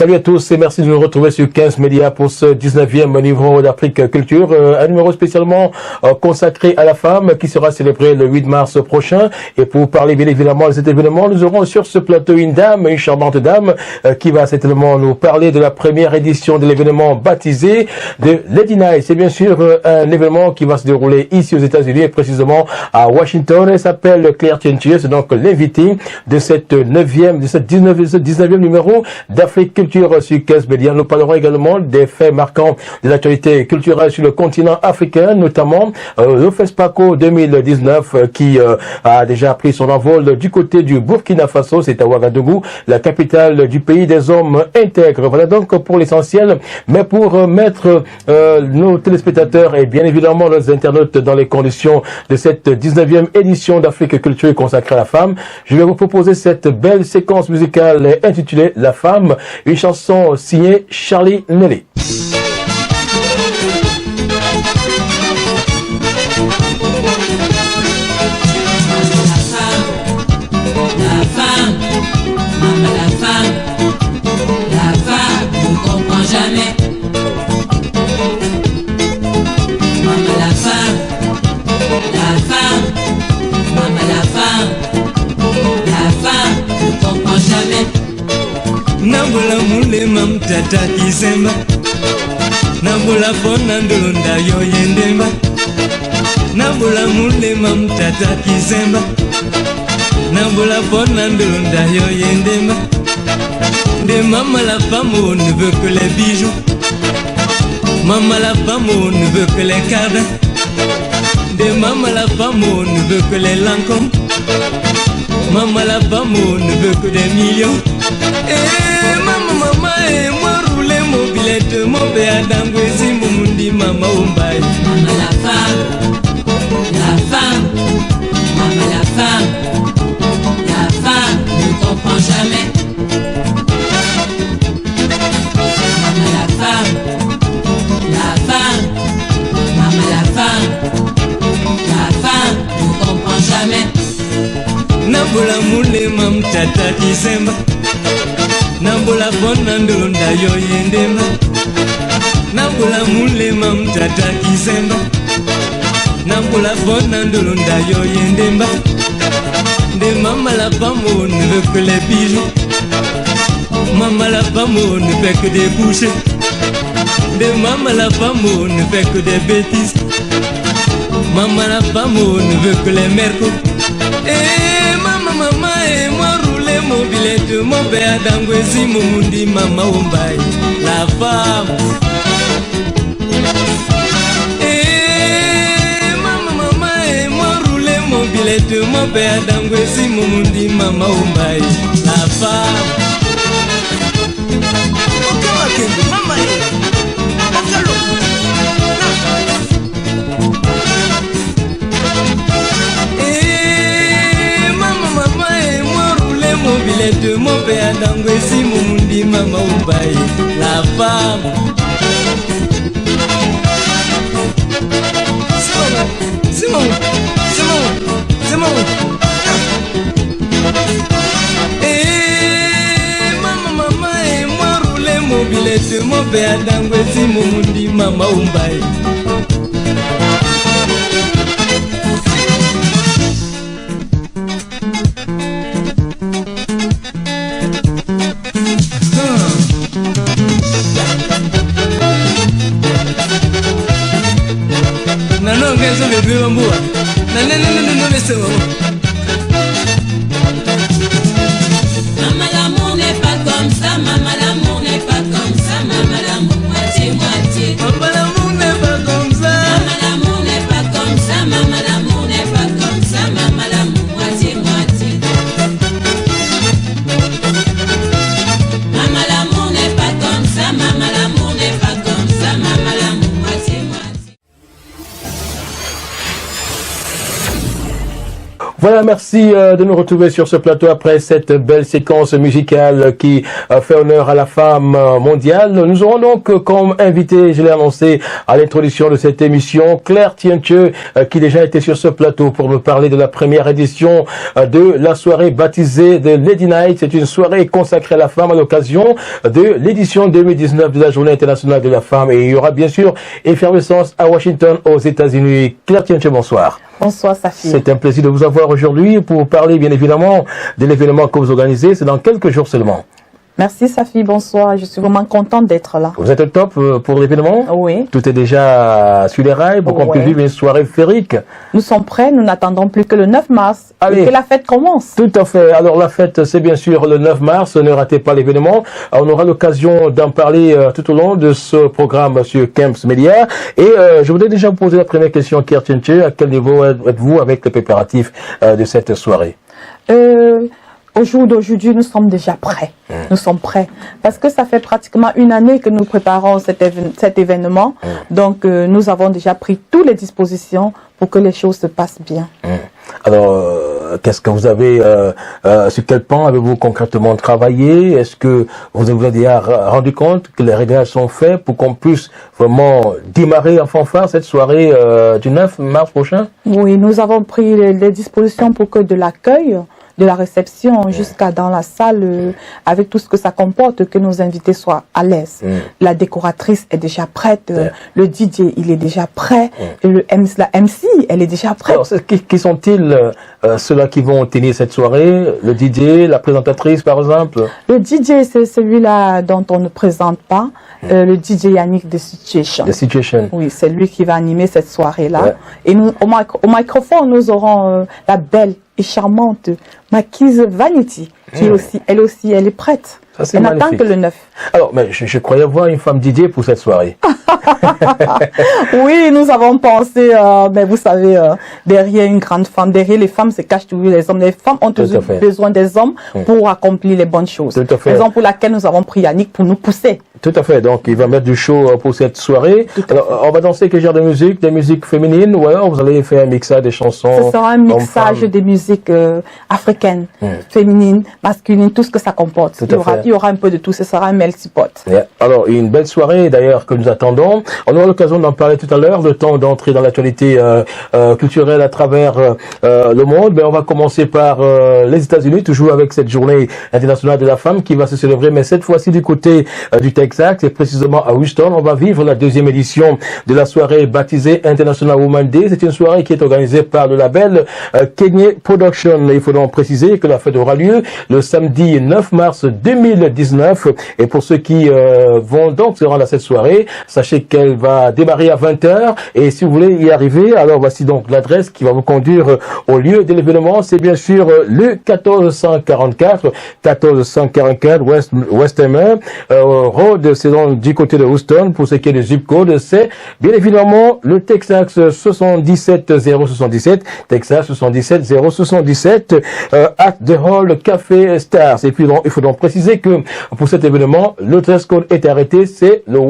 Salut à tous et merci de nous retrouver sur 15 Médias pour ce 19e numéro d'Afrique Culture, un numéro spécialement consacré à la femme qui sera célébré le 8 mars prochain. Et pour parler bien évidemment de cet événement, nous aurons sur ce plateau une dame, une charmante dame qui va certainement nous parler de la première édition de l'événement baptisé de Lady Night. C'est bien sûr un événement qui va se dérouler ici aux États-Unis et précisément à Washington. Elle s'appelle Claire Tientier, c'est donc l'invitée de cette 19e numéro d'Afrique Culture sur 15 Médias. Nous parlerons également des faits marquants de l'actualité culturelle sur le continent africain, notamment le FESPACO 2019 qui a déjà pris son envol du côté du Burkina Faso, c'est à Ouagadougou, la capitale du pays des hommes intègres. Voilà donc pour l'essentiel, mais pour mettre nos téléspectateurs et bien évidemment nos internautes dans les conditions de cette 19e édition d'Afrique Culture consacrée à la femme, je vais vous proposer cette belle séquence musicale intitulée La Femme, une chanson signée Charlie Nelly. Nambula mule mamtata kisemba, nambula fona ndolonda yo yendemba. Nambula mule mamtata kisemba, nambula fona ndolonda yo yendemba. De maman la femme on ne veut que les bijoux, maman la femme on ne veut que les cardins. De maman la femme on ne veut que les lancômes, maman la femme on ne veut que des millions. Mama, moi rouler mobilette, mon père d'Angouesi, mon mundi, maman Umbaï. Maman la femme, maman la femme, ne comprend jamais. Maman la femme, maman la femme, ne comprend jamais. Nabola moule mam tata kisemba, Nambula fona ndolonda yo yendemba. Nambula mule mam tata kisemba, Nambula fona ndolonda yo yendemba. De maman la femme on ne veut que les bijoux, maman la femme on ne fait que des bouchées. De maman la femme on ne fait que des bêtises, maman la femme on ne veut que les mercos. Maman et moi rouler mobilette, mon père d'Angouesi, mon mundi, maman Umbaï. La femme. Maman et moi rouler mobilette, mon père d'Angouesi, mon mundi, maman Umbaï. La femme. Maman mobilette, mon père d'Angouesi, mon mundi, maman Umbaï. La femme. C'est bon. Maman et moi rouler mobilette, mon père d'Angouesi, mon mundi, maman Umbaï. Maman l'amour n'est pas comme ça, maman l'amour n'est pas comme ça, maman l'amour moitié. Maman l'amour n'est pas comme ça, maman l'amour n'est pas comme ça, maman l'amour n'est pas comme ça, maman l'amour moitié. Maman l'amour n'est pas comme ça, maman l'amour n'est pas comme ça, maman l'amour moitié. Voilà, merci de nous retrouver sur ce plateau après cette belle séquence musicale qui fait honneur à la femme mondiale. Nous aurons donc comme invité, je l'ai annoncé à l'introduction de cette émission, Claire Tienche, qui déjà était sur ce plateau pour nous parler de la première édition de la soirée baptisée de Lady Night. C'est une soirée consacrée à la femme à l'occasion de l'édition 2019 de la Journée internationale de la femme. Et il y aura bien sûr effervescence à Washington, aux États-Unis. Claire Tienche, bonsoir. Bonsoir, Safi. C'est un plaisir de vous avoir aujourd'hui pour parler bien évidemment de l'événement que vous organisez. C'est dans quelques jours seulement. Merci, Safi. Bonsoir. Je suis vraiment contente d'être là. Vous êtes au top pour l'événement? Oui. Tout est déjà sur les rails pour qu'on puisse vivre une soirée féerique. Nous sommes prêts. Nous n'attendons plus que le 9 mars. Allez. Et que la fête commence. Tout à fait. Alors la fête, c'est bien sûr le 9 mars. Ne ratez pas l'événement. On aura l'occasion d'en parler tout au long de ce programme sur Camps Media. Et je voudrais déjà vous poser la première question, Claire Tienche. À quel niveau êtes-vous avec les préparatifs de cette soirée? Au jour d'aujourd'hui, nous sommes déjà prêts. Nous sommes prêts. Parce que ça fait pratiquement une année que nous préparons cet événement. Donc, nous avons déjà pris toutes les dispositions pour que les choses se passent bien. Alors, qu'est-ce que vous avez, sur quel plan avez-vous concrètement travaillé? Est-ce que vous vous êtes déjà rendu compte que les réglages sont faits pour qu'on puisse vraiment démarrer en fanfare cette soirée du 9 mars prochain? Oui, nous avons pris les dispositions pour que de l'accueil, de la réception jusqu'à dans la salle, avec tout ce que ça comporte, que nos invités soient à l'aise. La décoratrice est déjà prête, le DJ il est déjà prêt, la MC elle est déjà prête. Alors, qui sont-ils ceux-là qui vont tenir cette soirée? Le DJ, la présentatrice par exemple? Le DJ c'est celui-là dont on ne présente pas, le DJ Yannick de Situation. The Situation. Oui, c'est lui qui va animer cette soirée-là. Et nous, au microphone, nous aurons la belle et charmante Maquise Vanity, qui elle aussi, elle est prête. Ça, elle n'attend que le 9. Alors, mais je croyais voir une femme DJ pour cette soirée. Oui, nous avons pensé, mais vous savez, derrière une grande femme, derrière les femmes se cachent toujours les hommes. Les femmes ont toujours besoin des hommes pour accomplir les bonnes choses. Tout à fait. Raison pour laquelle nous avons pris Yannick pour nous pousser. Tout à fait. Donc, il va mettre du show pour cette soirée. Alors, on va danser quel genre de musique? Des musiques féminines? Ou alors, vous allez faire un mixage des chansons? Ce sera un mixage des musiques africaines, féminines, masculines, tout ce que ça comporte. Il y aura un peu de tout. Ce sera un melting pot. Alors, une belle soirée, d'ailleurs, que nous attendons. On aura l'occasion d'en parler tout à l'heure, le temps d'entrer dans l'actualité culturelle à travers le monde. Mais on va commencer par les États-Unis, toujours avec cette journée internationale de la femme qui va se célébrer, mais cette fois-ci du côté du Texas, et précisément à Houston. On va vivre la deuxième édition de la soirée baptisée International Women's Day. C'est une soirée qui est organisée par le label Kenyé Production. Il faut donc préciser que la fête aura lieu le samedi 9 mars 2019. Et pour ceux qui vont donc se rendre à cette soirée, sachez qu'elle va démarrer à 20h. Et si vous voulez y arriver, alors voici donc l'adresse qui va vous conduire au lieu de l'événement. C'est bien sûr le 1444 West Hammer Road. C'est donc du côté de Houston. Pour ce qui est du zip code, c'est bien évidemment le Texas 77077, Texas 77077, at the Hall Café Stars. Et puis donc, il faut donc préciser que pour cet événement, le dress code est arrêté, c'est le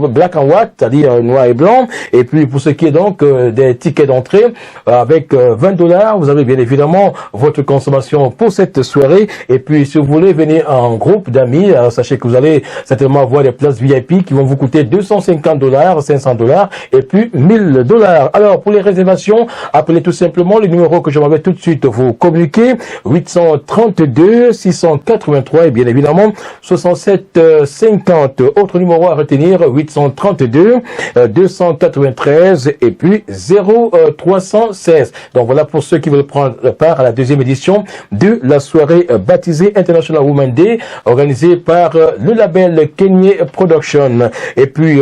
black and white, c'est-à-dire noir et blanc. Et puis pour ce qui est donc des tickets d'entrée, avec $20, vous avez bien évidemment votre consommation pour cette soirée. Et puis si vous voulez venir en groupe d'amis, sachez que vous allez certainement avoir des places VIP qui vont vous coûter $250, $500 et puis $1000. Alors pour les réservations, appelez tout simplement le numéro que je vais tout de suite vous communiquer, 832 683 et bien évidemment 6750. Autre numéro à retenir, 832 293 et puis 0316. Donc voilà pour ceux qui veulent prendre part à la deuxième édition de la soirée baptisée International Women's Day, organisée par le label Kenyé Production. Et puis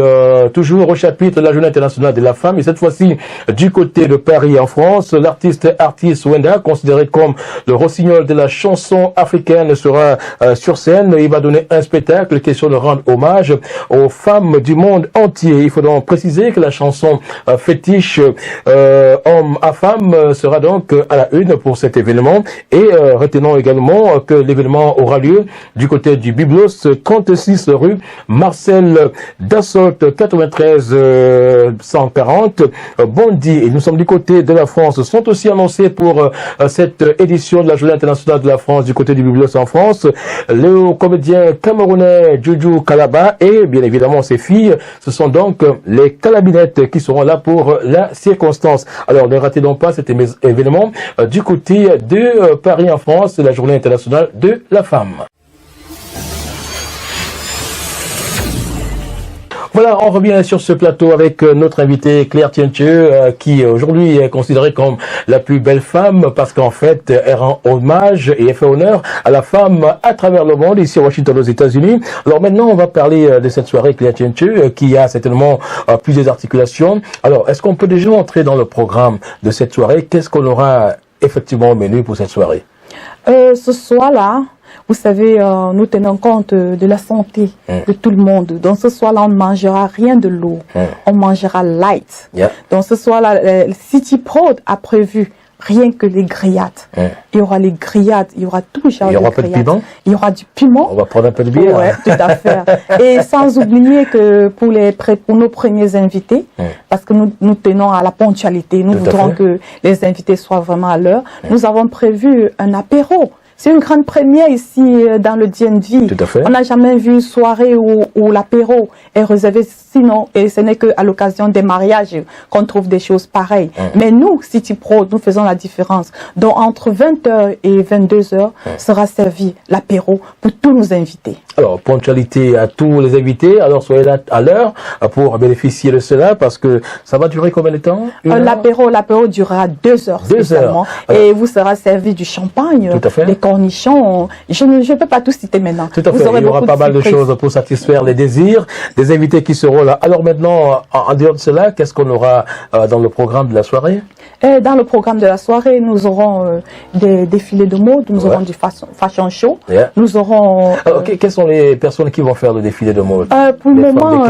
toujours au chapitre de la Journée internationale de la femme, et cette fois-ci du côté de Paris en France, l'artiste Wenda, considéré comme le rossignol de la chanson africaine, sera sur scène. Il va donner un spectacle question de rendre hommage aux femmes du monde entier. Il faut donc préciser que la chanson fétiche homme à femme sera donc à la une pour cet événement. Et retenons également que l'événement aura lieu du côté du Biblos, 36 rue rue Marcel Dassault 93 140 Bondy. Et nous sommes du côté de la France. Sont aussi annoncés pour cette édition de la Journée internationale de la France du côté du Biblos en France le comédien camerounais Juju Kalaba et bien évidemment ses filles. Ce sont donc les Calabinettes qui seront là pour la circonstance. Alors ne ratez donc pas cet événement du côté de Paris en France, la Journée internationale de la femme. Voilà, on revient sur ce plateau avec notre invitée Claire Tientieux, qui aujourd'hui est considérée comme la plus belle femme parce qu'en fait, elle rend hommage et elle fait honneur à la femme à travers le monde, ici à Washington aux États-Unis. Alors maintenant, on va parler de cette soirée Claire Tientieux, qui a certainement plusieurs articulations. Alors, est-ce qu'on peut déjà entrer dans le programme de cette soirée? Qu'est-ce qu'on aura effectivement au menu pour cette soirée? Ce soir-là, vous savez, nous tenons compte de la santé de tout le monde. Donc ce soir-là, on ne mangera rien de lourd. On mangera light. Donc ce soir-là, City Prod a prévu rien que les grillades. Il y aura les grillades, il y aura tout genre de grillades. Il y aura pas de piment? Il y aura du piment. On va prendre un peu de bière. Ouais, tout à fait. Et sans oublier que pour nos premiers invités, parce que nous tenons à la ponctualité, nous voudrons que les invités soient vraiment à l'heure, nous avons prévu un apéro. C'est une grande première ici dans le DNV. Tout à fait. On n'a jamais vu une soirée où l'apéro est réservé, sinon, et ce n'est qu'à l'occasion des mariages qu'on trouve des choses pareilles. Mais nous, City Pro, nous faisons la différence. Donc entre 20h et 22h sera servi l'apéro pour tous nos invités. Alors, ponctualité à tous les invités. Alors, soyez là à l'heure pour bénéficier de cela parce que ça va durer combien de temps? L'apéro durera 2 heures. 2 heures. Et vous sera servi du champagne, des cornichons. Je ne peux pas tout citer maintenant. Tout à fait. Il y aura pas mal de choses pour satisfaire les désirs des invités qui seront là. Alors maintenant, en dehors de cela, qu'est-ce qu'on aura dans le programme de la soirée? Dans le programme de la soirée, nous aurons des défilés de mode, nous aurons du fashion show, nous aurons... Alors, quelles sont les personnes qui vont faire le défilé de mode? Pour le moment,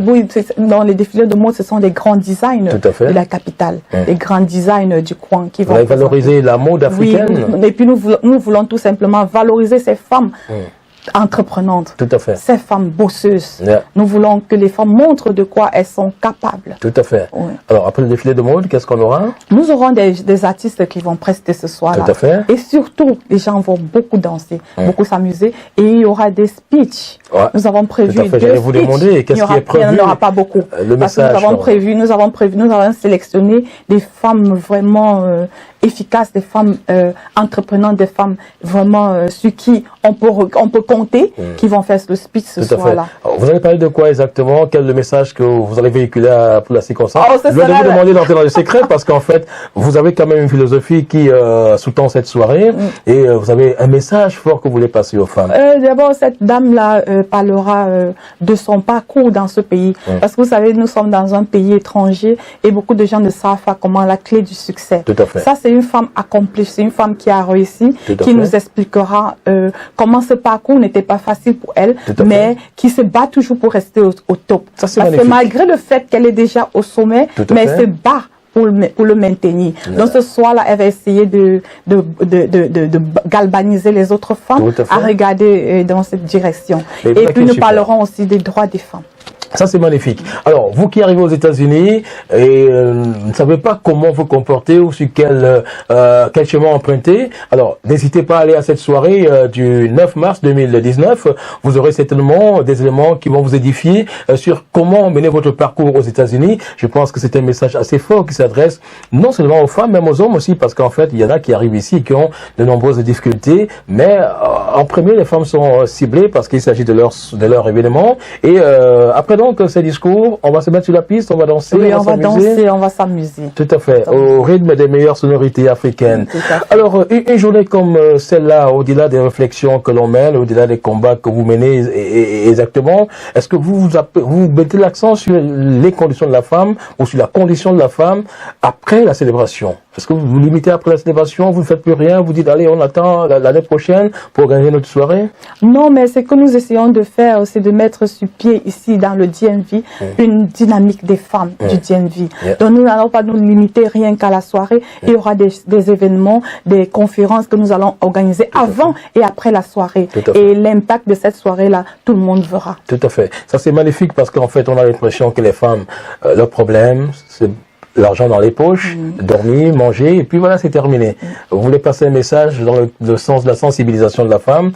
oui, dans les défilés de mode, ce sont des grands designers de la capitale, les grands designers du coin qui vont... valoriser la mode africaine? Oui, et puis nous voulons tout simplement valoriser ces femmes entreprenantes, tout à fait. Ces femmes bosseuses. Nous voulons que les femmes montrent de quoi elles sont capables. Tout à fait. Oui. Alors, après le défilé de mode, qu'est-ce qu'on aura? Nous aurons des artistes qui vont prester ce soir-là. Tout à fait. Et surtout, les gens vont beaucoup danser, beaucoup s'amuser. Et il y aura des speeches. Nous avons prévu 2 speeches. J'allais vous demander, qu'est-ce qui est prévu? Il n'y en aura pas beaucoup. Le message. Nous avons sélectionné des femmes vraiment efficaces, des femmes entreprenantes, des femmes vraiment sur qui on peut compter, qui vont faire le speech ce soir-là. Vous allez parler de quoi exactement? Quel est le message que vous allez véhiculer pour la circonstance? Je vais vous demander d'entrer dans le secret parce qu'en fait, vous avez quand même une philosophie qui sous-tend cette soirée et vous avez un message fort que vous voulez passer aux femmes. D'abord, cette dame-là parlera de son parcours dans ce pays. Parce que vous savez, nous sommes dans un pays étranger et beaucoup de gens ne savent pas comment la clé du succès. Tout à fait. Ça, c'est une femme accomplie, c'est une femme qui a réussi, qui nous expliquera comment ce parcours n'était pas facile pour elle, mais qui se bat toujours pour rester au top. Ça, c'est parce que malgré le fait qu'elle est déjà au sommet, mais elle se bat pour le maintenir. Donc ce soir-là, elle va essayer de galvaniser les autres femmes à regarder dans cette direction. Et puis nous parlerons aussi des droits des femmes. Ça, c'est magnifique. Alors, vous qui arrivez aux États-Unis et ne savez pas comment vous comporter ou sur quel chemin emprunter, alors n'hésitez pas à aller à cette soirée du 9 mars 2019. Vous aurez certainement des éléments qui vont vous édifier sur comment mener votre parcours aux États-Unis. Je pense que c'est un message assez fort qui s'adresse non seulement aux femmes, même aux hommes aussi, parce qu'en fait, il y en a qui arrivent ici et qui ont de nombreuses difficultés. Mais en premier, les femmes sont ciblées parce qu'il s'agit de leur événement. Et après donc ces discours, on va se mettre sur la piste, on va danser, on va danser, on va s'amuser. Tout à fait, au rythme des meilleures sonorités africaines. Alors, une journée comme celle-là, au-delà des réflexions que l'on mène, au-delà des combats que vous menez exactement, est-ce que vous mettez l'accent sur les conditions de la femme ou sur la condition de la femme après la célébration? Est-ce que vous vous limitez après la célébration, vous ne faites plus rien, vous dites allez, on attend l'année prochaine pour organiser notre soirée? Non, mais ce que nous essayons de faire, c'est de mettre sur pied ici dans le DMV une dynamique des femmes du DMV. Donc nous n'allons pas nous limiter rien qu'à la soirée. Il y aura des événements, des conférences que nous allons organiser avant et après la soirée. Et l'impact de cette soirée-là, tout le monde verra. Tout à fait. Ça c'est magnifique parce qu'en fait on a l'impression que les femmes, leur problème, c'est l'argent dans les poches, dormir, manger, et puis voilà, c'est terminé. Vous voulez passer un message dans le sens de la sensibilisation de la femme,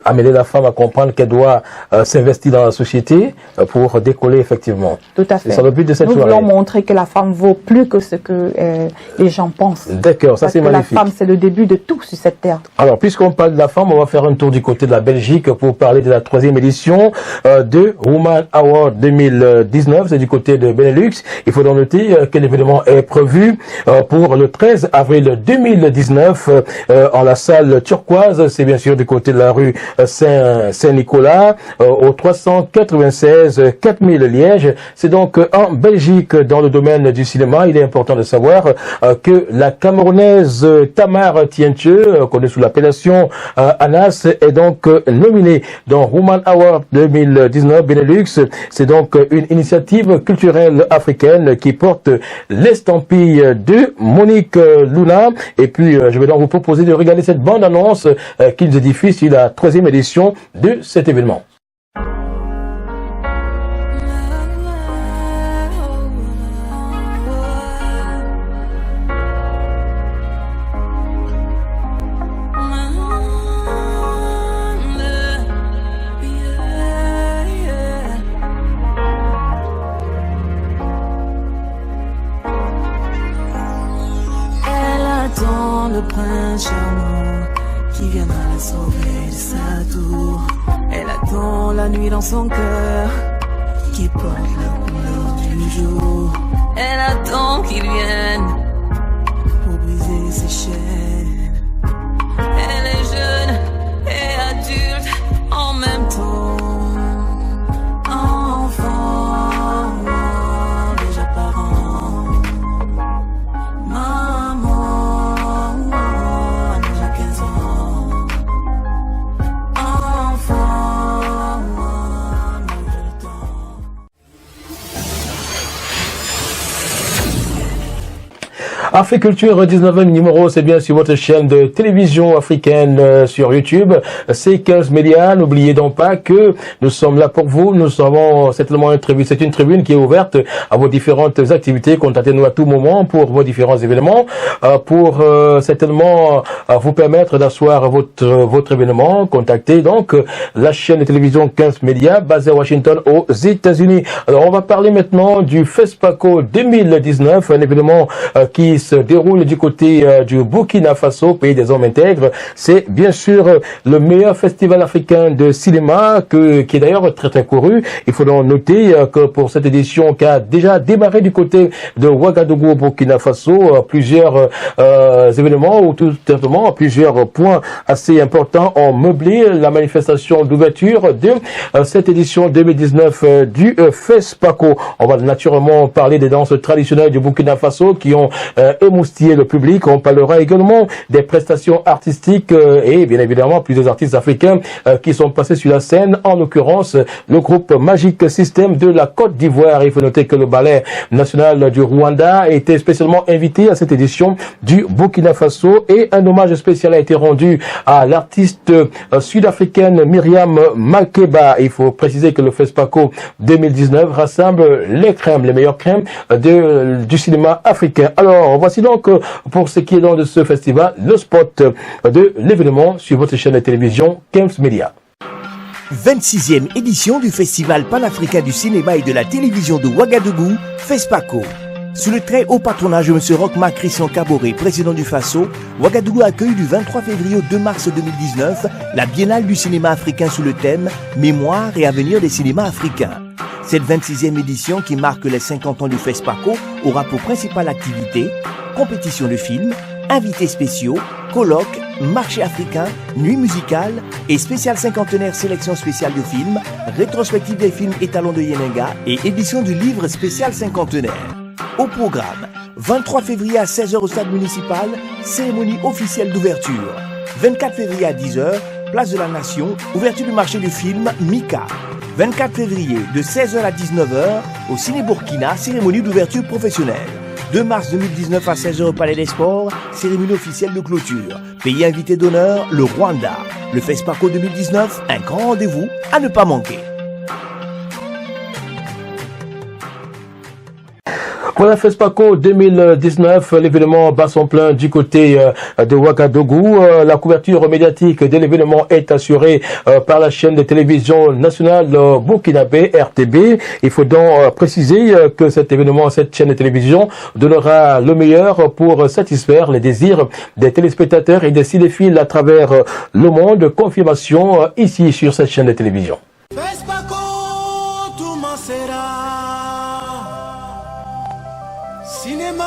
amener la femme à comprendre qu'elle doit s'investir dans la société pour décoller effectivement. Tout à fait. C'est ça le but de cette soirée. Nous voulons montrer que la femme vaut plus que ce que les gens pensent. D'accord, ça c'est magnifique. La femme, c'est le début de tout sur cette terre. Alors, puisqu'on parle de la femme, on va faire un tour du côté de la Belgique pour parler de la 3e édition de Woman Award 2019. C'est du côté de Benelux. Il faudra noter que l'événement est prévu pour le 13 avril 2019 en la salle turquoise. C'est bien sûr du côté de la rue Saint-Nicolas au 396 4000 Liège. C'est donc en Belgique dans le domaine du cinéma. Il est important de savoir que la Camerounaise Tamar Tientje, connue sous l'appellation Anas, est donc nominée dans Woman Award 2019 Benelux. C'est donc une initiative culturelle africaine qui porte l'estampille de Monique Luna. Et puis, je vais donc vous proposer de regarder cette bande-annonce qui nous diffuse sur la 3e édition de cet événement. Le prince charmant qui viendra la sauver de sa tour. Elle attend la nuit dans son cœur qui porte la couleur du jour. Elle attend qu'il vienne pour briser ses chaînes. Elle est jeune et adulte en même temps. Enfant, déjà parent. Maman. Africulture 19e numéro, c'est bien sur votre chaîne de télévision africaine sur YouTube. C'est 15 Médias. N'oubliez donc pas que nous sommes là pour vous. Nous avons certainement une tribune. C'est une tribune qui est ouverte à vos différentes activités. Contactez-nous à tout moment pour vos différents événements, pour certainement vous permettre d'asseoir votre événement. Contactez donc la chaîne de télévision 15 Médias basée à Washington aux États-Unis. Alors on va parler maintenant du FESPACO 2019, un événement qui se déroule du côté du Burkina Faso, pays des hommes intègres. C'est bien sûr le meilleur festival africain de cinéma qui est d'ailleurs très très couru. Il faut donc noter que pour cette édition qui a déjà démarré du côté de Ouagadougou au Burkina Faso, plusieurs événements ou tout simplement plusieurs points assez importants ont meublé la manifestation d'ouverture de cette édition 2019 du FESPACO. On va naturellement parler des danses traditionnelles du Burkina Faso qui ont émoustillé le public. On parlera également des prestations artistiques et bien évidemment plusieurs artistes africains qui sont passés sur la scène, en l'occurrence le groupe Magic System de la Côte d'Ivoire. Il faut noter que le ballet national du Rwanda a été spécialement invité à cette édition du Burkina Faso et un hommage spécial a été rendu à l'artiste sud-africaine Myriam Makeba. Il faut préciser que le FESPACO 2019 rassemble les crèmes, les meilleures crèmes du cinéma africain. Alors, voici donc, pour ce qui est donc de ce festival, le spot de l'événement sur votre chaîne de télévision 15 Médias. 26e édition du Festival panafricain du cinéma et de la télévision de Ouagadougou, FESPACO. Sous le très haut patronage de M. Rochma Christian Kaboré, président du Faso, Ouagadougou accueille du 23 février au 2 mars 2019 la Biennale du cinéma africain sous le thème « Mémoire et avenir des cinémas africains ». Cette 26e édition, qui marque les 50 ans du FESPACO, aura pour principale activité compétition de films, invités spéciaux, colloques, marché africain, nuit musicale et spécial cinquantenaire sélection spéciale de films, rétrospective des films étalons de Yenenga et édition du livre spécial cinquantenaire. Au programme, 23 février à 16h au stade municipal, cérémonie officielle d'ouverture. 24 février à 10h, place de la Nation, ouverture du marché du film Mika. 24 février de 16h à 19h au Ciné Burkina, cérémonie d'ouverture professionnelle. 2 mars 2019 à 16h au Palais des Sports, cérémonie officielle de clôture. Pays invité d'honneur, le Rwanda. Le FESPACO 2019, un grand rendez-vous à ne pas manquer. Voilà FESPACO 2019, l'événement bat son plein du côté de Ouagadougou. La couverture médiatique de l'événement est assurée par la chaîne de télévision nationale burkinabé RTB. Il faut donc préciser que cet événement, cette chaîne de télévision donnera le meilleur pour satisfaire les désirs des téléspectateurs et des cinéphiles à travers le monde. Confirmation ici sur cette chaîne de télévision. FESPACO, tout cinéma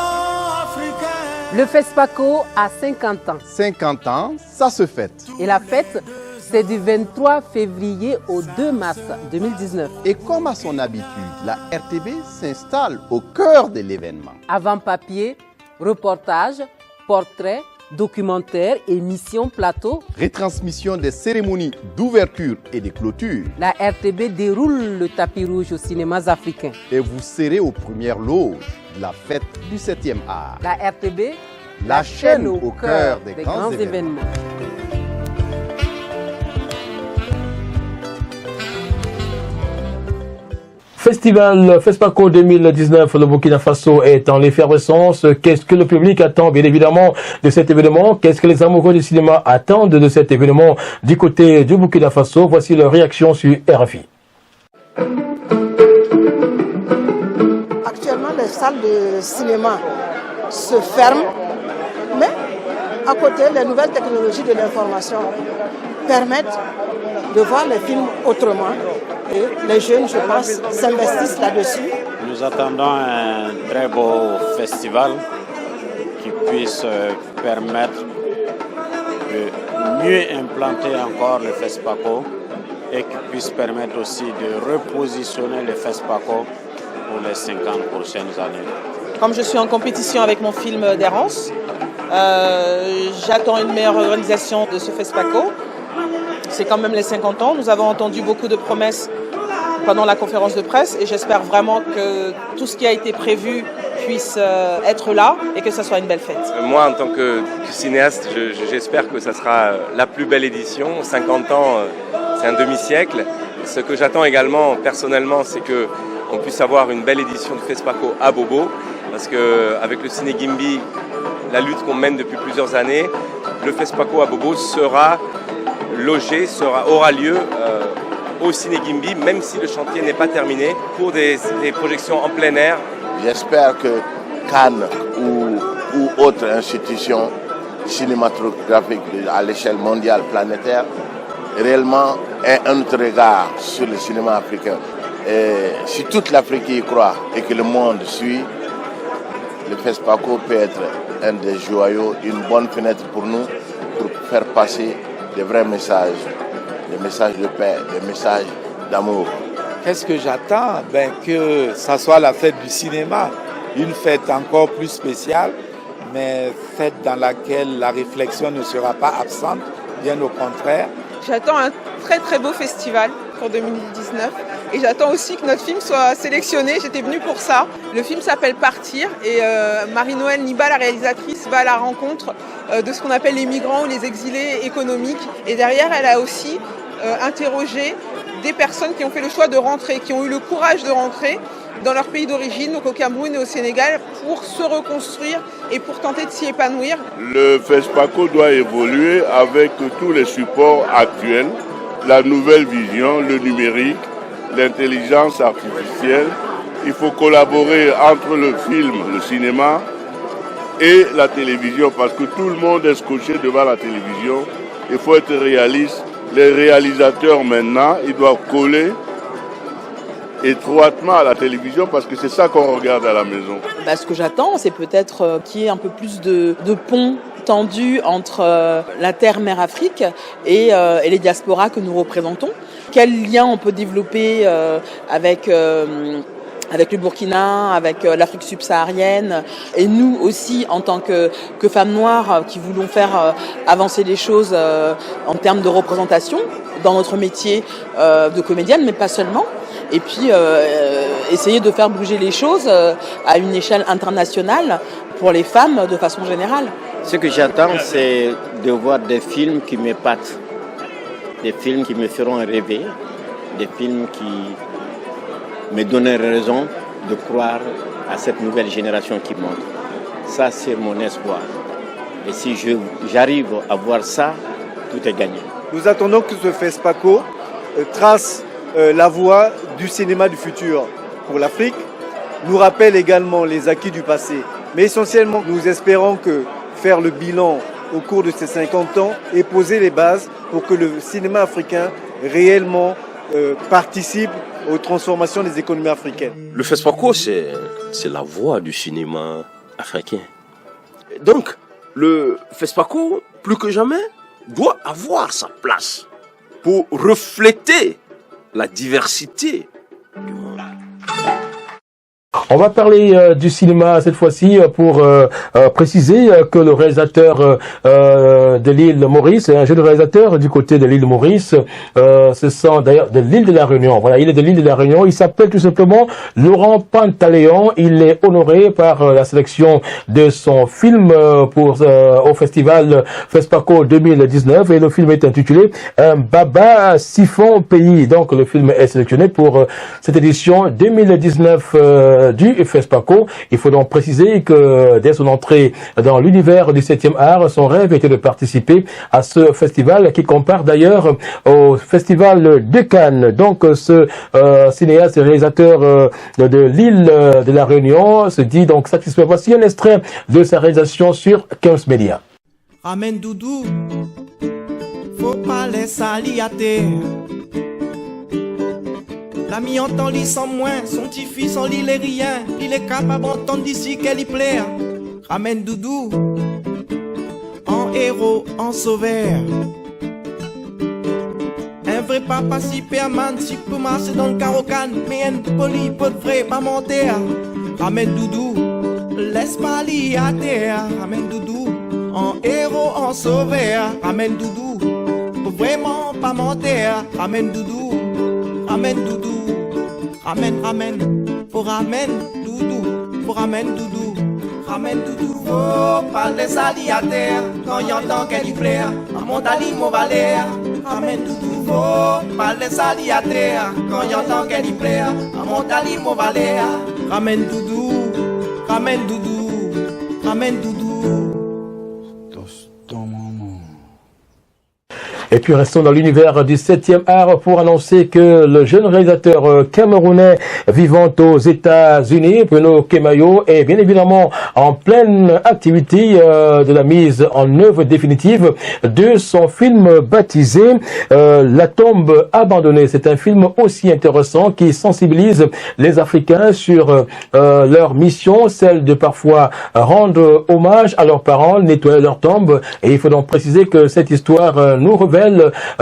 africain. Le FESPACO a 50 ans. 50 ans, ça se fête. Et la fête, c'est du 23 février au 2 mars 2019. Et comme à son habitude, la RTB s'installe au cœur de l'événement. Avant-papier, reportages, portraits, documentaires, émissions, plateaux. Retransmission des cérémonies d'ouverture et de clôture. La RTB déroule le tapis rouge aux cinémas africains. Et vous serez aux premières loges de la fête du 7e art. La RTB, la chaîne au cœur des grands événements. Festival FESPACO 2019, le Burkina Faso est en effervescence. Qu'est-ce que le public attend bien évidemment de cet événement? Qu'est-ce que les amoureux du cinéma attendent de cet événement du côté du Burkina Faso? Voici leur réaction sur RFI. Actuellement, les salles de cinéma se ferment, mais à côté, les nouvelles technologies de l'information permettent de voir les films autrement. Et les jeunes, je pense, s'investissent là-dessus. Nous attendons un très beau festival qui puisse permettre de mieux implanter encore le FESPACO et qui puisse permettre aussi de repositionner le FESPACO pour les 50 prochaines années. Comme je suis en compétition avec mon film d'errance, j'attends une meilleure organisation de ce FESPACO. C'est quand même les 50 ans. Nous avons entendu beaucoup de promesses pendant la conférence de presse et j'espère vraiment que tout ce qui a été prévu puisse être là et que ça soit une belle fête. Moi, en tant que cinéaste, j'espère que ça sera la plus belle édition. 50 ans, c'est un demi-siècle. Ce que j'attends également, personnellement, c'est qu'on puisse avoir une belle édition du FESPACO à Bobo, parce qu'avec le Ciné Gimbi, la lutte qu'on mène depuis plusieurs années, le FESPACO à Bobo sera logé, aura lieu au Ciné Gimbi, même si le chantier n'est pas terminé, pour des projections en plein air. J'espère que Cannes ou autre institution cinématographique à l'échelle mondiale, planétaire, réellement ait un autre regard sur le cinéma africain. Et si toute l'Afrique y croit et que le monde suit, le FESPACO peut être un des joyaux, une bonne fenêtre pour nous, pour faire passer des vrais messages, des messages de paix, des messages d'amour. Qu'est-ce que j'attends? Que ça soit la fête du cinéma, une fête encore plus spéciale, mais fête dans laquelle la réflexion ne sera pas absente, bien au contraire. J'attends un très très beau festival pour 2019 et j'attends aussi que notre film soit sélectionné. J'étais venue pour ça. Le film s'appelle Partir et Marie-Noëlle Niba, la réalisatrice, va à la rencontre de ce qu'on appelle les migrants ou les exilés économiques. Et derrière, elle a aussi interrogé des personnes qui ont fait le choix de rentrer, qui ont eu le courage de rentrer dans leur pays d'origine, donc au Cameroun et au Sénégal, pour se reconstruire et pour tenter de s'y épanouir. Le FESPACO doit évoluer avec tous les supports actuels, la nouvelle vision, le numérique, l'intelligence artificielle. Il faut collaborer entre le film, le cinéma et la télévision parce que tout le monde est scotché devant la télévision. Il faut être réaliste. Les réalisateurs maintenant, ils doivent coller étroitement à la télévision parce que c'est ça qu'on regarde à la maison. Ce que j'attends, c'est peut-être qu'il y ait un peu plus de ponts tendus entre la terre-mère Afrique et les diasporas que nous représentons. Quel lien on peut développer avec avec le Burkina, avec l'Afrique subsaharienne, et nous aussi en tant que femmes noires qui voulons faire avancer les choses en termes de représentation dans notre métier de comédienne, mais pas seulement. Et puis essayer de faire bouger les choses à une échelle internationale pour les femmes de façon générale. Ce que j'attends, c'est de voir des films qui m'épatent, des films qui me feront rêver, des films qui me donnent raison de croire à cette nouvelle génération qui monte. Ça, c'est mon espoir. Et si j'arrive à voir ça, tout est gagné. Nous attendons que ce FESPACO trace la voie du cinéma du futur pour l'Afrique, nous rappelle également les acquis du passé. Mais essentiellement, nous espérons que faire le bilan au cours de ces 50 ans et poser les bases pour que le cinéma africain réellement participe aux transformations des économies africaines. Le FESPACO, c'est la voix du cinéma africain. Donc, le FESPACO, plus que jamais, doit avoir sa place pour refléter la diversité du monde. On va parler du cinéma cette fois-ci pour préciser que le réalisateur de l'île Maurice, un jeune réalisateur du côté de l'île Maurice, se sent d'ailleurs de l'île de la Réunion. Voilà, il est de l'île de la Réunion. Il s'appelle tout simplement Laurent Pantaléon. Il est honoré par la sélection de son film au festival FESPACO 2019 et le film est intitulé Un Baba Siphon Pays. Donc le film est sélectionné pour cette édition 2019 du FESPACO. Il faut donc préciser que dès son entrée dans l'univers du 7e art, son rêve était de participer à ce festival qui compare d'ailleurs au festival de Cannes. Donc ce cinéaste et réalisateur de l'île de la Réunion se dit donc satisfait. Voici un extrait de sa réalisation sur Kems Media. Ramène doudou, faut pas laisser aller à terre. L'ami entend lit sans moins, son petit-fils sans lit les rien. Il est capable d'entendre d'ici qu'elle y plaît. Ramène doudou, en héros, en sauveur. Un vrai papa Superman, si peut marcher dans le carocan. Mais un poli, pas de vrai, pas monter. Ramène doudou, laisse pas lit à terre. Ramène doudou, en héros, en sauveur. Ramène doudou, pour vraiment pas monter. Ramène doudou, ramène doudou. Ramène, faut ramène doudou, faut ramène doudou, ramène doudou, faut pas laisser aller à terre, quand y entend qu'elle y plaire, à mon tali, mon valet, ramène doudou, faut pas laisser aller à terre, quand y entend qu'elle y plaire, à mon tali, mon valet, ramène doudou, ramène doudou, ramène doudou. Et puis restons dans l'univers du 7e art pour annoncer que le jeune réalisateur camerounais vivant aux États-Unis, Bruno Kemayo, est bien évidemment en pleine activité de la mise en œuvre définitive de son film baptisé La tombe abandonnée. C'est un film aussi intéressant qui sensibilise les Africains sur leur mission, celle de parfois rendre hommage à leurs parents, nettoyer leur tombe. Et il faut donc préciser que cette histoire nous révèle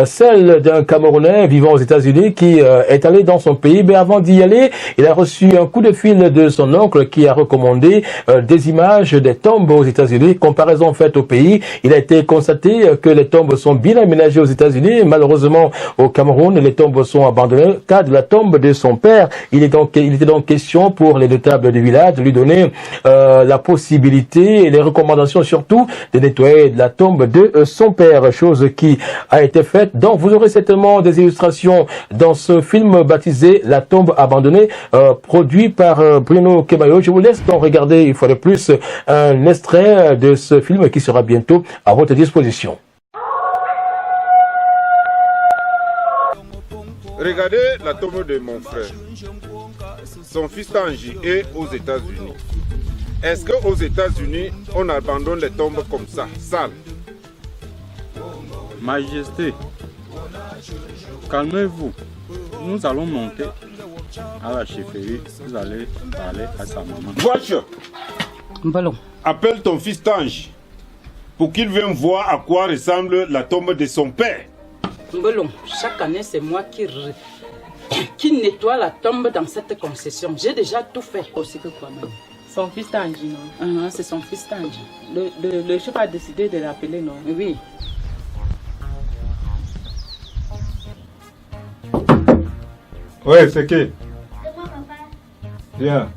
celle d'un Camerounais vivant aux États-Unis qui est allé dans son pays, mais avant d'y aller, il a reçu un coup de fil de son oncle qui a recommandé des images des tombes aux États-Unis. Comparaison faite au pays, il a été constaté que les tombes sont bien aménagées aux États-Unis. Malheureusement, au Cameroun, les tombes sont abandonnées. Cas de la tombe de son père, il était donc question pour les notables du village de lui donner la possibilité et les recommandations surtout de nettoyer la tombe de son père, chose qui a été faite. Donc vous aurez certainement des illustrations dans ce film baptisé La tombe abandonnée, produit par Bruno Kemayo. Je vous laisse donc regarder une fois de plus un extrait de ce film qui sera bientôt à votre disposition. Regardez la tombe de mon frère. Son fils Tangi est aux États-Unis. Est-ce qu'aux États-Unis, on abandonne les tombes comme ça, sales? Majesté, calmez-vous. Nous allons monter à la chefferie. Vous allez parler à sa maman. Voici. Appelle ton fils Tange pour qu'il vienne voir à quoi ressemble la tombe de son père. Mbelon, chaque année c'est moi qui nettoie la tombe dans cette concession. J'ai déjà tout fait. Aussi que quoi même. Son fils Tangi, non? C'est son fils Tangi. Le chef a décidé de l'appeler, non? Oui. Ouais, c'est qui? C'est moi, papa. Viens.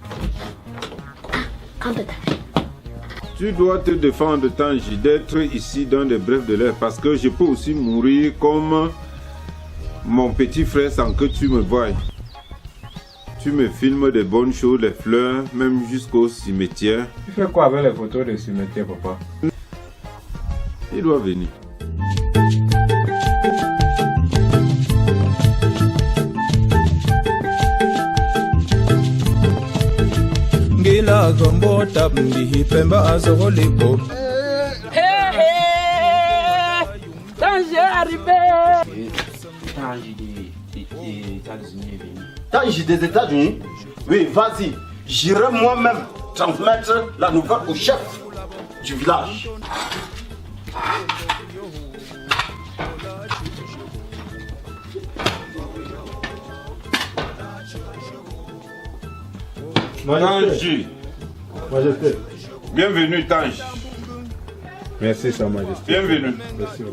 Tu dois te défendre, Tangi, d'être ici dans des brefs de l'air parce que je peux aussi mourir comme mon petit frère sans que tu me voies. Tu me filmes des bonnes choses, les fleurs, même jusqu'au cimetière. Tu fais quoi avec les photos des cimetières, papa? Il doit venir. Ngila gombo tabndi pemba azolibo. Tangi est arrivé. Tangi des États-Unis est venu. Tangi des États-Unis? Oui, vas-y. J'irai moi-même transmettre la nouvelle au chef du village. Tangi. Majesté. Bienvenue, Tangi. Merci, Sa Majesté. Bienvenue. Merci.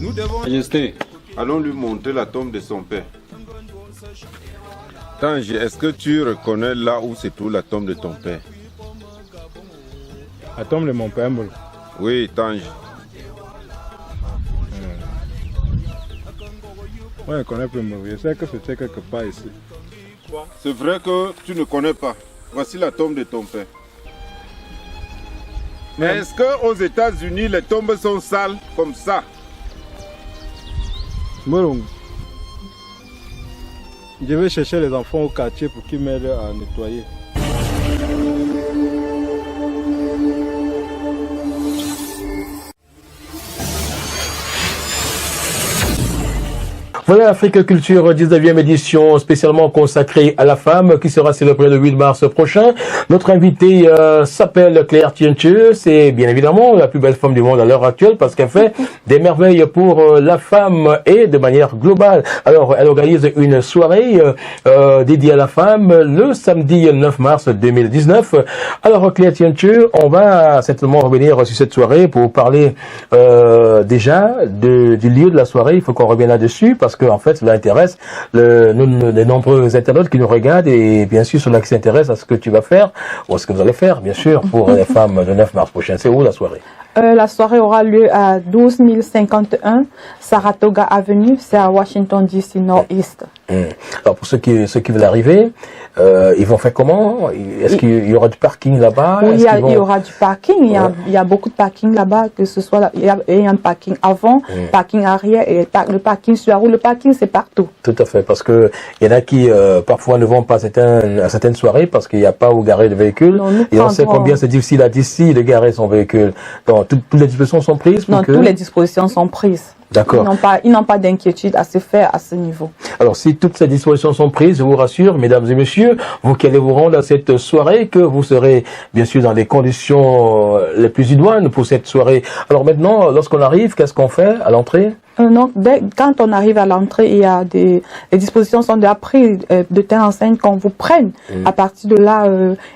Nous devons... Majesté. Allons lui montrer la tombe de son père. Tangi, est-ce que tu reconnais là où se trouve la tombe de ton père? La tombe de mon père, Mbolo? Oui, Tangi. Oui, je connais plus Mbolo. Je sais que c'était quelque part ici. C'est vrai que tu ne connais pas. Voici la tombe de ton père. Mais est-ce qu'aux États-Unis, les tombes sont sales comme ça? Mbolo, je vais chercher les enfants au quartier pour qu'ils m'aident à nettoyer. Voilà l'Afrique Culture 19e édition spécialement consacrée à la femme qui sera célébrée le 8 mars prochain. Notre invitée s'appelle Claire Tienche. C'est bien évidemment la plus belle femme du monde à l'heure actuelle parce qu'elle fait des merveilles pour la femme et de manière globale. Alors, elle organise une soirée dédiée à la femme le samedi 9 mars 2019. Alors, Claire Tienche, on va certainement revenir sur cette soirée pour parler déjà du lieu de la soirée. Il faut qu'on revienne là-dessus parce que en fait, cela intéresse les nombreux internautes qui nous regardent et bien sûr ceux-là qui s'intéressent à ce que tu vas faire ou à ce que vous allez faire, bien sûr, pour les femmes le 9 mars prochain. C'est où la soirée? La soirée aura lieu à 12051 Saratoga Avenue, c'est à Washington DC Northeast. Alors pour ceux qui veulent arriver, ils vont faire comment? Est-ce qu'il y aura du parking là-bas? Oui, il y aura du parking. Il y a beaucoup de parking là-bas, que ce soit il y a un parking avant, parking arrière et le parking sur la route. Le parking c'est partout. Tout à fait, parce que il y en a qui parfois ne vont pas à certaines soirées parce qu'il n'y a pas où garer de véhicule. Non, et on sait combien c'est difficile d'ici de garer son véhicule. Donc toutes les dispositions sont prises. Non, toutes les dispositions sont prises. D'accord. Ils n'ont pas d'inquiétude à se faire à ce niveau. Alors, si toutes ces dispositions sont prises, je vous rassure, mesdames et messieurs, vous qui allez vous rendre à cette soirée, que vous serez, bien sûr, dans les conditions les plus idoines pour cette soirée. Alors maintenant, lorsqu'on arrive, qu'est-ce qu'on fait à l'entrée? Non, quand on arrive à l'entrée, les dispositions sont déjà prises de telle enseigne qu'on vous prenne. À partir de là,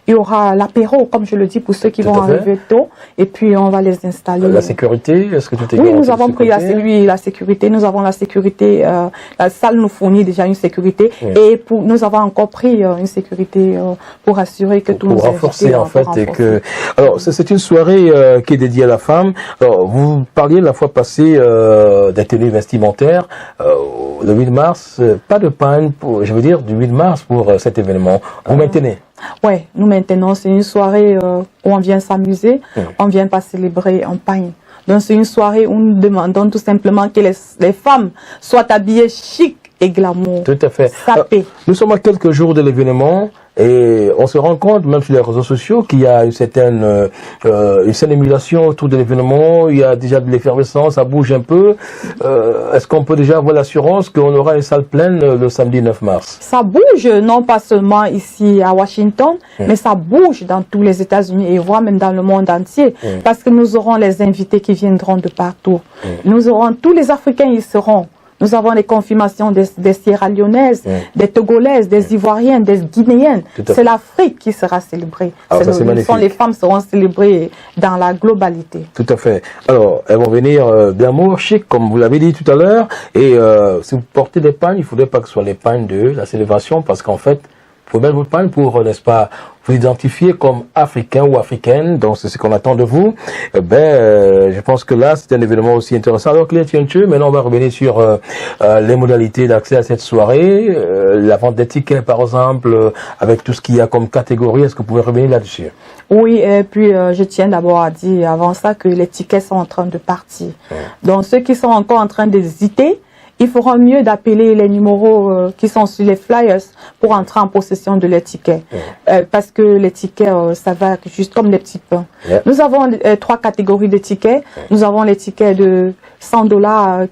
il y aura l'apéro, comme je le dis, pour ceux qui vont arriver tôt, et puis on va les installer. La sécurité, est-ce que tout est Oui, nous avons pris la sécurité, nous avons la sécurité, la salle nous fournit déjà une sécurité, et nous avons encore pris une sécurité pour assurer que tout nous est renforcer en fait, et que. Alors, c'est une soirée qui est dédiée à la femme. Alors, vous parliez la fois passée des tenues vestimentaires. Le 8 mars, pas de panne, je veux dire, du 8 mars pour cet événement. Vous maintenez? Oui, nous maintenons. C'est une soirée où on vient s'amuser, on vient pas célébrer en pagne. Donc c'est une soirée où nous demandons tout simplement que les femmes soient habillées chic et glamour. Tout à fait. Sapées. Nous sommes à quelques jours de l'événement. Et on se rend compte, même sur les réseaux sociaux, qu'il y a une certaine émulation autour de l'événement. Il y a déjà de l'effervescence, ça bouge un peu. Est-ce qu'on peut déjà avoir l'assurance qu'on aura une salle pleine le samedi 9 mars? Ça bouge, non pas seulement ici à Washington, mais ça bouge dans tous les États-Unis et voire même dans le monde entier. Parce que nous aurons les invités qui viendront de partout. Nous aurons tous les Africains, ils seront. Nous avons les confirmations des Sierra Leonaises, des Togolaises, des Ivoiriennes, des Guinéennes. C'est l'Afrique qui sera célébrée. Les femmes seront célébrées dans la globalité. Tout à fait. Alors, elles vont venir glamour, chic, comme vous l'avez dit tout à l'heure. Et si vous portez des pagnes, il ne faudrait pas que ce soit les pagnes de la célébration, parce qu'en fait, il faut mettre votre pagne pour, n'est-ce pas, vous identifier comme africain ou africaine, donc c'est ce qu'on attend de vous. Je pense que là, c'est un événement aussi intéressant. Alors, Claire Tiencheux, maintenant on va revenir sur les modalités d'accès à cette soirée, la vente des tickets par exemple, avec tout ce qu'il y a comme catégorie. Est-ce que vous pouvez revenir là-dessus? Oui, et puis je tiens d'abord à dire avant ça que les tickets sont en train de partir. Donc ceux qui sont encore en train d'hésiter, il fera mieux d'appeler les numéros qui sont sur les flyers pour entrer en possession de les tickets. Parce que les tickets, ça va juste comme les petits pains. Nous avons 3 catégories de tickets. Nous avons les tickets de $100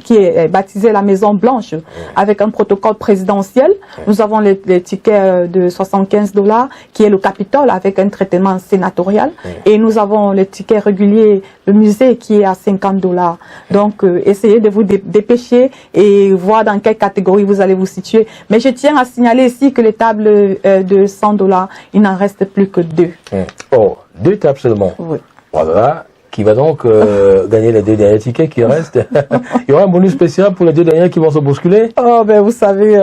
qui est baptisé la Maison Blanche avec un protocole présidentiel. Nous avons les tickets de $75 qui est le Capitole avec un traitement sénatorial. Et nous avons les tickets réguliers, le musée qui est à $50. Donc, essayez de vous dépêcher et voir dans quelle catégorie vous allez vous situer. Mais je tiens à signaler ici que les tables de $100, il n'en reste plus que 2. Oh, 2 tables seulement. Oui. Voilà. Qui va donc gagner les 2 derniers tickets qui restent. Il y aura un bonus spécial pour les 2 derniers qui vont se bousculer. Oh, ben vous savez.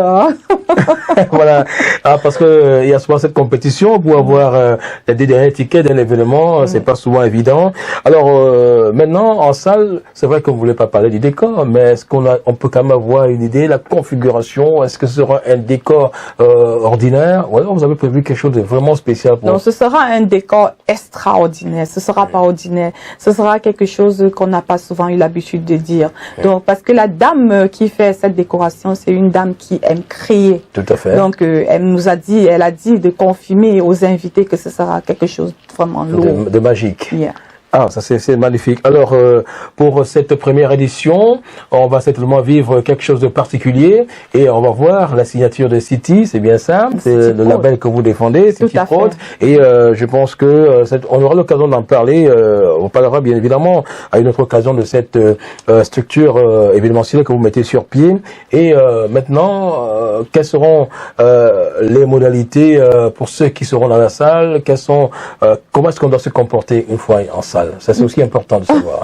Voilà. Parce que il y a souvent cette compétition pour avoir les 2 derniers tickets d'un événement. C'est pas souvent évident. Alors maintenant en salle, c'est vrai qu'on ne voulait pas parler du décor, mais est-ce on peut quand même avoir une idée, la configuration? Est-ce que ce sera un décor ordinaire, ou alors vous avez prévu quelque chose de vraiment spécial pour... Non, ce sera un décor extraordinaire. Ce sera pas ordinaire. Ce sera quelque chose qu'on n'a pas souvent eu l'habitude de dire. Donc, parce que la dame qui fait cette décoration, c'est une dame qui aime créer. Tout à fait. Donc, elle a dit de confirmer aux invités que ce sera quelque chose de vraiment lourd. De magique. Yeah. Ah, ça c'est magnifique. Alors, pour cette première édition, on va certainement vivre quelque chose de particulier et on va voir la signature de City, c'est bien ça, c'est le label que vous défendez, City Prod. Et je pense que on aura l'occasion d'en parler. On parlera bien évidemment à une autre occasion de cette structure événementielle que vous mettez sur pied. Et maintenant, quelles seront les modalités pour ceux qui seront dans la salle? Comment est-ce qu'on doit se comporter une fois en salle? Ça, c'est aussi important de savoir.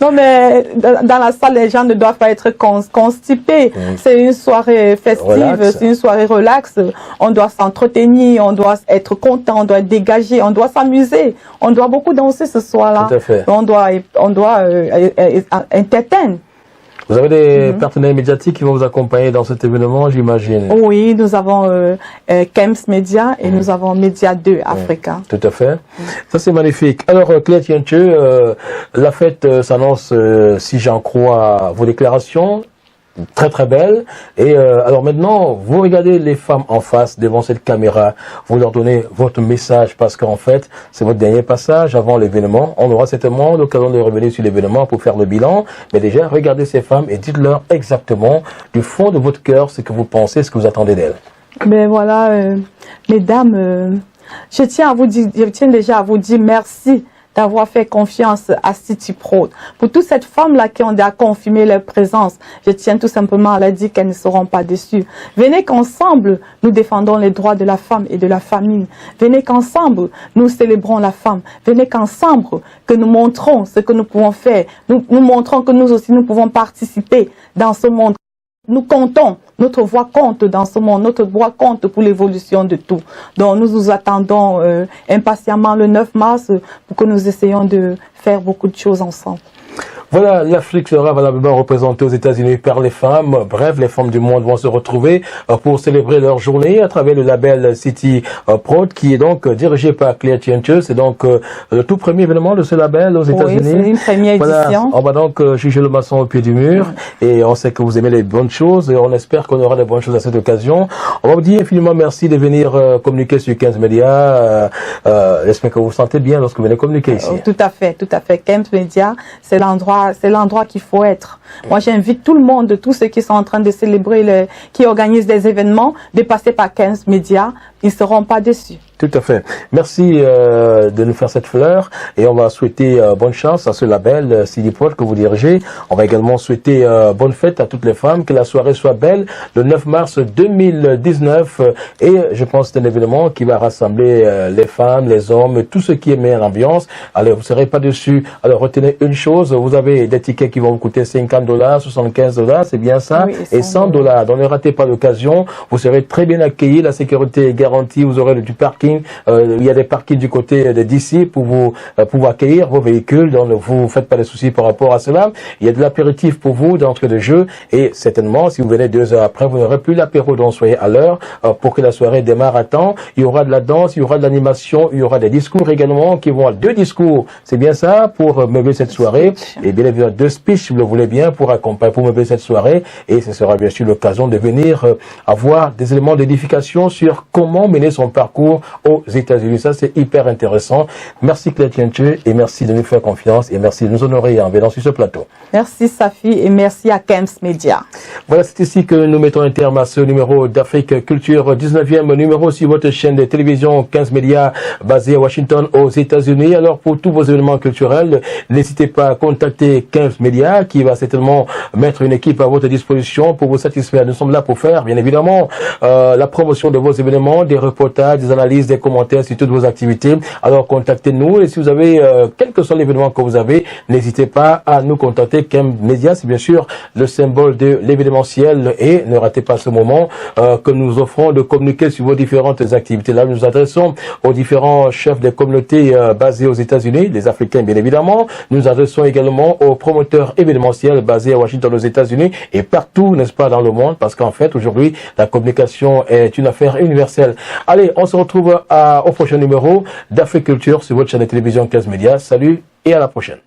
Non, mais dans la salle, les gens ne doivent pas être constipés. C'est une soirée festive, c'est une soirée relax. On doit s'entretenir, on doit être content, on doit être dégagé, on doit s'amuser. On doit beaucoup danser ce soir-là. Tout à fait. On doit entertain. Vous avez des partenaires médiatiques qui vont vous accompagner dans cet événement, j'imagine? Oui, nous avons Kems Media et nous avons Media 2 Africa. Tout à fait. Ça, c'est magnifique. Alors, Claire Tiencheux, la fête s'annonce, si j'en crois à vos déclarations, très très belle. Et alors maintenant, vous regardez les femmes en face devant cette caméra, vous leur donnez votre message parce qu'en fait, c'est votre dernier passage avant l'événement. On aura certainement l'occasion de revenir sur l'événement pour faire le bilan. Mais déjà, regardez ces femmes et dites-leur exactement du fond de votre cœur ce que vous pensez, ce que vous attendez d'elles. Mais voilà, mesdames, je tiens déjà à vous dire merci d'avoir fait confiance à City Prod. Pour toutes ces femmes-là qui ont déjà confirmé leur présence, je tiens tout simplement à leur dire qu'elles ne seront pas déçues. Venez qu'ensemble, nous défendons les droits de la femme et de la famille. Venez qu'ensemble, nous célébrons la femme. Venez qu'ensemble, que nous montrons ce que nous pouvons faire. Nous montrons que nous aussi, nous pouvons participer dans ce monde. Nous comptons, notre voix compte dans ce monde, notre voix compte pour l'évolution de tout. Donc nous nous attendons impatiemment le 9 mars pour que nous essayions de faire beaucoup de choses ensemble. Voilà, l'Afrique sera valablement représentée aux États-Unis par les femmes. Bref, les femmes du monde vont se retrouver pour célébrer leur journée à travers le label City Prod, qui est donc dirigé par Claire Tienche. C'est donc le tout premier événement de ce label aux États-Unis. Oui, c'est une première édition. On va donc juger le maçon au pied du mur. Et on sait que vous aimez les bonnes choses et on espère qu'on aura de bonnes choses à cette occasion. On va vous dire infiniment merci de venir communiquer sur 15 médias. J'espère que vous vous sentez bien lorsque vous venez communiquer ici. Tout à fait, tout à fait. 15 médias, c'est l'endroit qu'il faut être. Moi, j'invite tout le monde, tous ceux qui sont en train de célébrer, qui organisent des événements, de passer par 15 médias. Ils ne seront pas déçus. Tout à fait. Merci de nous faire cette fleur et on va souhaiter bonne chance à ce label City Prod que vous dirigez. On va également souhaiter bonne fête à toutes les femmes, que la soirée soit belle le 9 mars 2019 et je pense que c'est un événement qui va rassembler les femmes, les hommes, tout ce qui aime l'ambiance. Alors vous ne serez pas dessus. Alors retenez une chose, vous avez des tickets qui vont vous coûter $50, $75, c'est bien ça, oui, et $100. Donc ne ratez pas l'occasion, vous serez très bien accueillis, la sécurité est garantie, vous aurez du parking. Il y a des parkings du côté de d'ici pour vous accueillir vos véhicules, donc ne vous faites pas de soucis par rapport à cela. Il y a de l'apéritif pour vous d'entrée de jeu et certainement si vous venez 2 heures après, vous n'aurez plus l'apéro, donc soyez à l'heure pour que la soirée démarre à temps. Il y aura de la danse, il y aura de l'animation, il y aura des discours également qui vont à 2 discours. C'est bien ça pour meubler cette soirée et bien évidemment 2 speeches si vous le voulez bien pour meubler cette soirée et ce sera bien sûr l'occasion de venir avoir des éléments d'édification sur comment mener son parcours aux États-Unis. Ça, c'est hyper intéressant. Merci Claire Tienche et merci de nous faire confiance et merci de nous honorer en venant sur ce plateau. Merci Safi et merci à Kems Media. Voilà, c'est ici que nous mettons un terme à ce numéro d'Afrique Culture, 19e numéro sur votre chaîne de télévision 15 médias basée à Washington aux États-Unis. Alors, pour tous vos événements culturels, n'hésitez pas à contacter 15 médias qui va certainement mettre une équipe à votre disposition pour vous satisfaire. Nous sommes là pour faire, bien évidemment, la promotion de vos événements, des reportages, des analyses, des commentaires sur toutes vos activités. Alors contactez-nous et si vous avez quel que soit l'événement que vous avez, n'hésitez pas à nous contacter. Kems Media, c'est bien sûr le symbole de l'événementiel et ne ratez pas ce moment que nous offrons de communiquer sur vos différentes activités. Là, nous nous adressons aux différents chefs des communautés basés aux États-Unis, les Africains bien évidemment. Nous nous adressons également aux promoteurs événementiels basés à Washington aux États-Unis et partout, n'est-ce pas, dans le monde, parce qu'en fait, aujourd'hui, la communication est une affaire universelle. Allez, on se retrouve au prochain numéro d'Afrique Culture sur votre chaîne de télévision 15 médias. Salut et à la prochaine.